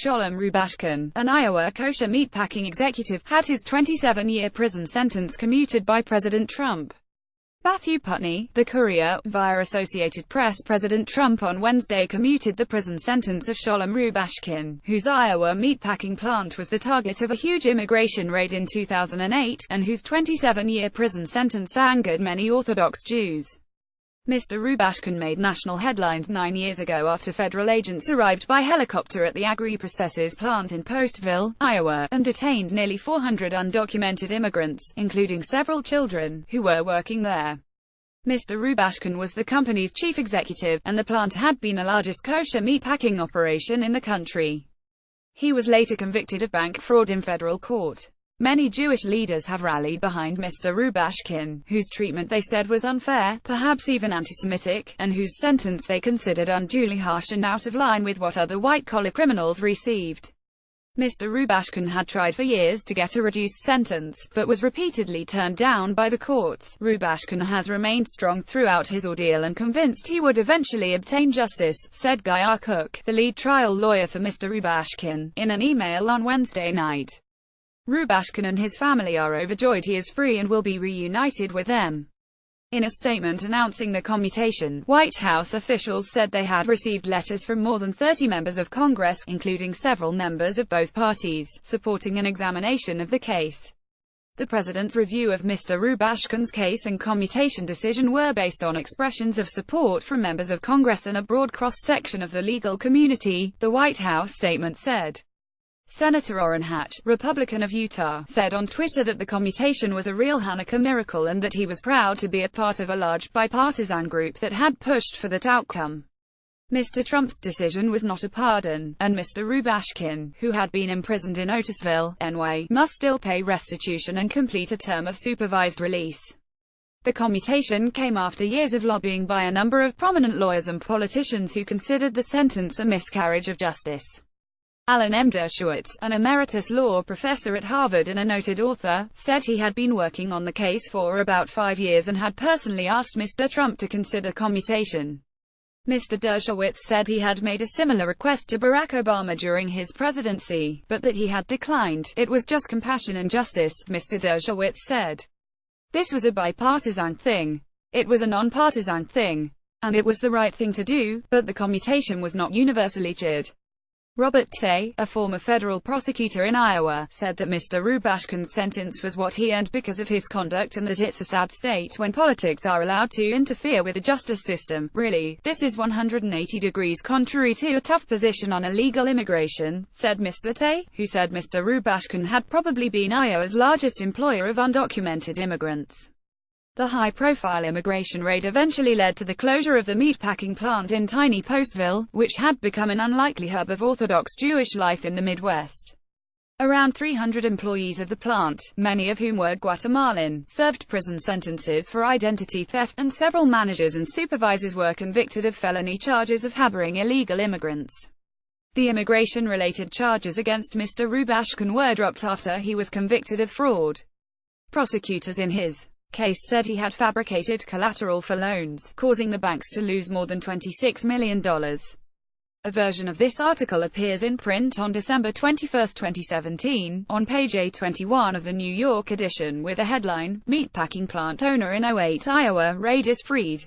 Sholom Rubashkin, an Iowa kosher meatpacking executive, had his 27-year prison sentence commuted by President Trump. Matthew Putney, The Courier, via Associated Press. President Trump on Wednesday commuted the prison sentence of Sholom Rubashkin, whose Iowa meatpacking plant was the target of a huge immigration raid in 2008, and whose 27-year prison sentence angered many Orthodox Jews. Mr. Rubashkin made national headlines 9 years ago after federal agents arrived by helicopter at the agri-processes plant in Postville, Iowa, and detained nearly 400 undocumented immigrants, including several children, who were working there. Mr. Rubashkin was the company's chief executive, and the plant had been the largest kosher meatpacking operation in the country. He was later convicted of bank fraud in federal court. Many Jewish leaders have rallied behind Mr. Rubashkin, whose treatment they said was unfair, perhaps even anti-Semitic, and whose sentence they considered unduly harsh and out of line with what other white-collar criminals received. Mr. Rubashkin had tried for years to get a reduced sentence, but was repeatedly turned down by the courts. Rubashkin has remained strong throughout his ordeal and convinced he would eventually obtain justice, said Guy R. Cook, the lead trial lawyer for Mr. Rubashkin, in an email on Wednesday night. Rubashkin and his family are overjoyed he is free and will be reunited with them. In a statement announcing the commutation, White House officials said they had received letters from more than 30 members of Congress, including several members of both parties, supporting an examination of the case. The president's review of Mr. Rubashkin's case and commutation decision were based on expressions of support from members of Congress and a broad cross-section of the legal community, the White House statement said. Senator Orrin Hatch, Republican of Utah, said on Twitter that the commutation was a real Hanukkah miracle and that he was proud to be a part of a large bipartisan group that had pushed for that outcome. Mr. Trump's decision was not a pardon, and Mr. Rubashkin, who had been imprisoned in Otisville, NY, must still pay restitution and complete a term of supervised release. The commutation came after years of lobbying by a number of prominent lawyers and politicians who considered the sentence a miscarriage of justice. Alan M. Dershowitz, an emeritus law professor at Harvard and a noted author, said he had been working on the case for about 5 years and had personally asked Mr. Trump to consider commutation. Mr. Dershowitz said he had made a similar request to Barack Obama during his presidency, but that he had declined. It was just compassion and justice, Mr. Dershowitz said. This was a bipartisan thing. It was a nonpartisan thing. And it was the right thing to do, but the commutation was not universally cheered. Robert Tay, a former federal prosecutor in Iowa, said that Mr. Rubashkin's sentence was what he earned because of his conduct and that it's a sad state when politics are allowed to interfere with the justice system. Really, this is 180 degrees contrary to a tough position on illegal immigration, said Mr. Tay, who said Mr. Rubashkin had probably been Iowa's largest employer of undocumented immigrants. The high-profile immigration raid eventually led to the closure of the meatpacking plant in tiny Postville, which had become an unlikely hub of Orthodox Jewish life in the Midwest. Around 300 employees of the plant, many of whom were Guatemalan, served prison sentences for identity theft, and several managers and supervisors were convicted of felony charges of harboring illegal immigrants. The immigration-related charges against Mr. Rubashkin were dropped after he was convicted of fraud. Prosecutors in his case said he had fabricated collateral for loans, causing the banks to lose more than $26 million. A version of this article appears in print on December 21, 2017, on page A21 of the New York edition with the headline, Meatpacking Plant Owner in 08 Iowa Raid is Freed.